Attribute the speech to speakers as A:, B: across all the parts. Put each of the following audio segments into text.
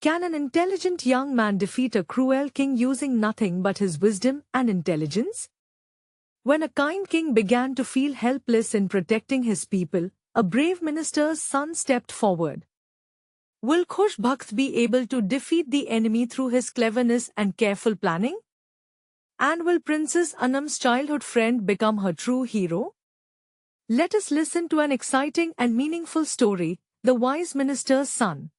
A: Can an intelligent young man defeat a cruel king using nothing but his wisdom and intelligence? When a kind king began to feel helpless in protecting his people, a brave minister's son stepped forward. Will Khush Bakht be able to defeat the enemy through his cleverness and careful planning? And will Princess Anam's childhood friend become her true hero? Let us listen to an exciting and meaningful story, The Wise Minister's Son.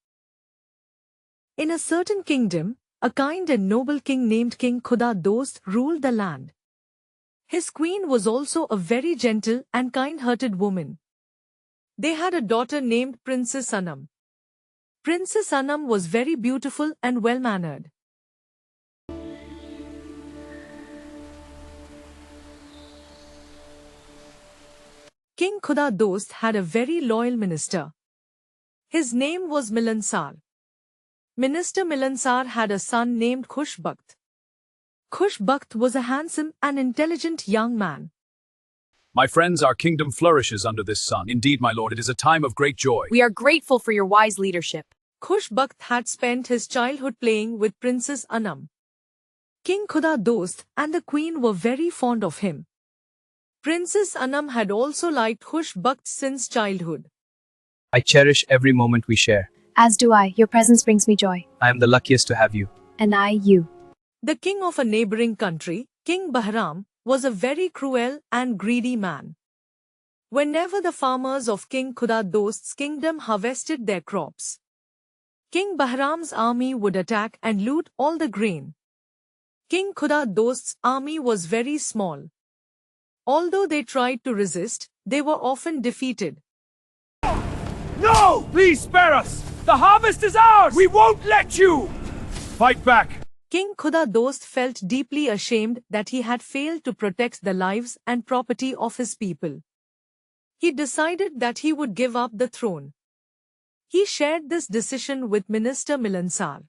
A: In a certain kingdom, a kind and noble king named King Khuda Dost ruled the land. His queen was also a very gentle and kind-hearted woman. They had a daughter named Princess Anam. Princess Anam was very beautiful and well-mannered. King Khuda Dost had a very loyal minister. His name was Milansar. Minister Milansar had a son named Khush Bakht. Khush Bakht was a handsome and intelligent young man.
B: My friends, our kingdom flourishes under this sun. Indeed, my lord, it is a time of great joy.
C: We are grateful for your wise leadership.
A: Khush Bakht had spent his childhood playing with Princess Anam. King Khuda Dost and the queen were very fond of him. Princess Anam had also liked Khush Bakht since childhood.
D: I cherish every moment we share.
E: As do I. Your presence brings me joy.
D: I am the luckiest to have you.
E: And I, you.
A: The king of a neighboring country, King Bahram, was a very cruel and greedy man. Whenever the farmers of King Khuda Dost's kingdom harvested their crops, King Bahram's army would attack and loot all the grain. King Khuda Dost's army was very small. Although they tried to resist, they were often defeated.
B: No! Please spare us! The harvest is ours! We won't let you! Fight back!
A: King Khuda Dost felt deeply ashamed that he had failed to protect the lives and property of his people. He decided that he would give up the throne. He shared this decision with Minister Milansar.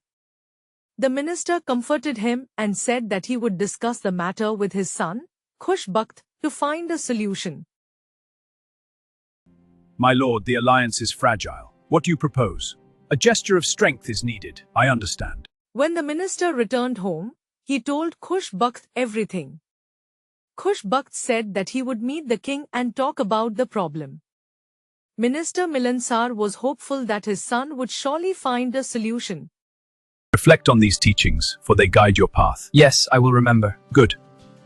A: The minister comforted him and said that he would discuss the matter with his son, Khush Bakht, to find a solution.
B: My lord, the alliance is fragile. What do you propose? A gesture of strength is needed, I understand.
A: When the minister returned home, he told Khush Bakht everything. Khush Bakht said that he would meet the king and talk about the problem. Minister Milansar was hopeful that his son would surely find a solution.
B: Reflect on these teachings, for they guide your path.
D: Yes, I will remember.
B: Good.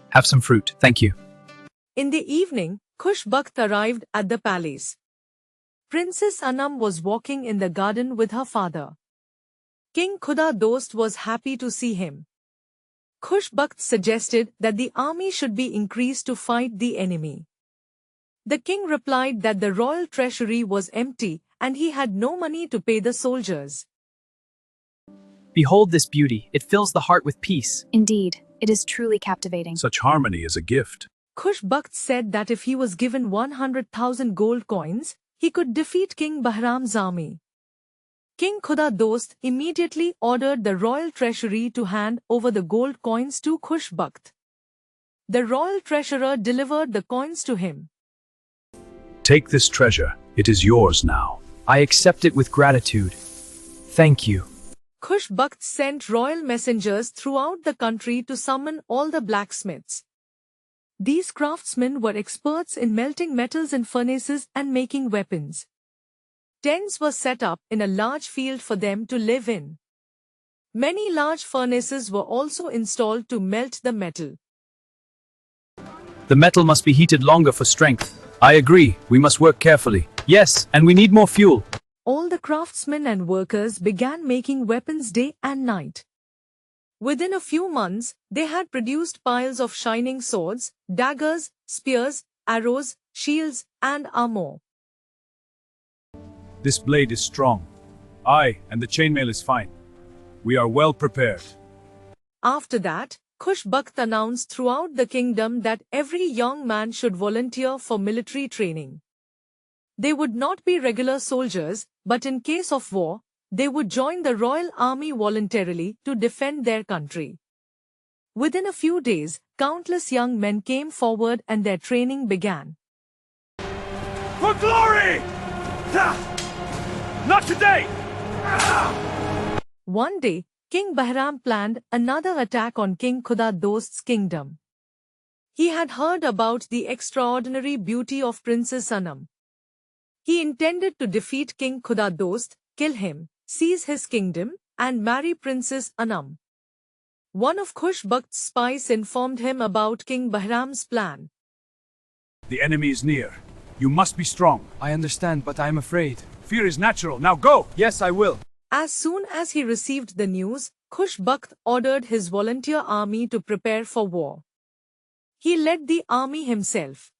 D: Have some fruit. Thank you.
A: In the evening, Khush Bakht arrived at the palace. Princess Anam was walking in the garden with her father. King Khuda Dost was happy to see him. Khush Bakht suggested that the army should be increased to fight the enemy. The king replied that the royal treasury was empty and he had no money to pay the soldiers.
D: Behold this beauty. It fills the heart with peace.
E: Indeed, it is truly captivating.
B: Such harmony is a gift.
A: Khush Bakht said that if he was given 100,000 gold coins, he could defeat King Bahram's army. King Khuda Dost immediately ordered the royal treasury to hand over the gold coins to Khush Bakht. The royal treasurer delivered the coins to him.
B: Take this treasure. It is yours now.
D: I accept it with gratitude. Thank you.
A: Khush Bakht sent royal messengers throughout the country to summon all the blacksmiths. These craftsmen were experts in melting metals in furnaces and making weapons. Tents were set up in a large field for them to live in. Many large furnaces were also installed to melt the metal.
D: The metal must be heated longer for strength. I agree. We must work carefully. Yes, and we need more fuel.
A: All the craftsmen and workers began making weapons day and night. Within a few months, they had produced piles of shining swords, daggers, spears, arrows, shields, and armor.
B: This blade is strong. Aye, and the chainmail is fine. We are well prepared.
A: After that, Khush Bakht announced throughout the kingdom that every young man should volunteer for military training. They would not be regular soldiers, but in case of war, they would join the royal army voluntarily to defend their country. Within a few days, countless young men came forward and their training began.
B: For glory! Not today!
A: One day, King Bahram planned another attack on King Khuda Dost's kingdom. He had heard about the extraordinary beauty of Princess Anam. He intended to defeat King Khuda Dost, kill him, seize his kingdom, and marry Princess Anam. One of Khush Bakht's spies informed him about King Bahram's plan.
B: The enemy is near. You must be strong.
F: I understand, but I am afraid.
B: Fear is natural. Now go!
F: Yes, I will.
A: As soon as he received the news, Khush Bakht ordered his volunteer army to prepare for war. He led the army himself.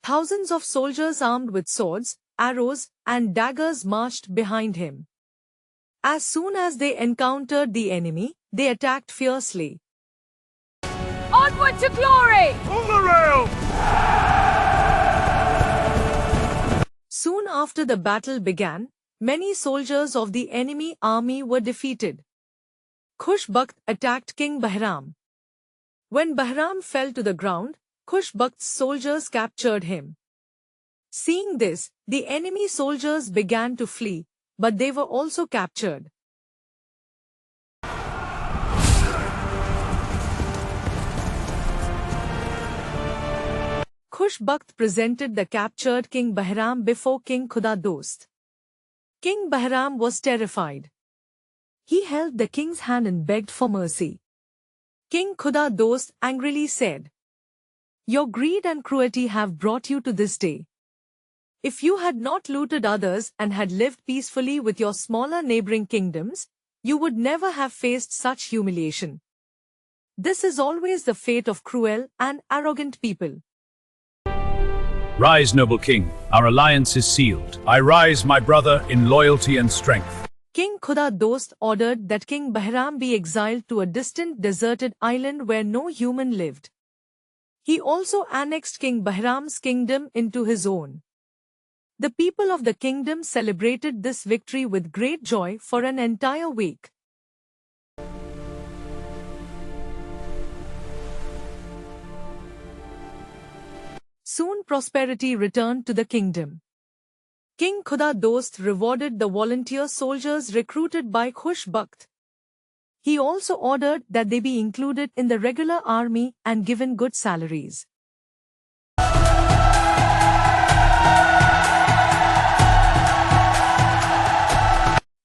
A: Thousands of soldiers armed with swords, arrows, and daggers marched behind him. As soon as they encountered the enemy, they attacked fiercely.
C: Onward to glory!
B: On the rail!
A: Soon after the battle began, many soldiers of the enemy army were defeated. Khush Bakht attacked King Bahram. When Bahram fell to the ground, Khush Bakht's soldiers captured him. Seeing this, the enemy soldiers began to flee, but they were also captured. Khush Bakht presented the captured King Bahram before King Khuda Dost. King Bahram was terrified. He held the king's hand and begged for mercy. King Khuda Dost angrily said, "Your greed and cruelty have brought you to this day. If you had not looted others and had lived peacefully with your smaller neighboring kingdoms, you would never have faced such humiliation. This is always the fate of cruel and arrogant people."
B: Rise, noble king. Our alliance is sealed. I rise, my brother, in loyalty and strength.
A: King Khuda Dost ordered that King Bahram be exiled to a distant deserted island where no human lived. He also annexed King Bahram's kingdom into his own. The people of the kingdom celebrated this victory with great joy for an entire week. Soon prosperity returned to the kingdom. King Khuda Dost rewarded the volunteer soldiers recruited by Khush Bakht. He also ordered that they be included in the regular army and given good salaries.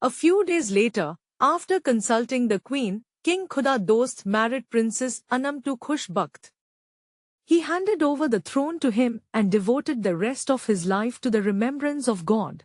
A: A few days later, after consulting the queen, King Khuda Dost married Princess Anam to Khush Bakht. He handed over the throne to him and devoted the rest of his life to the remembrance of God.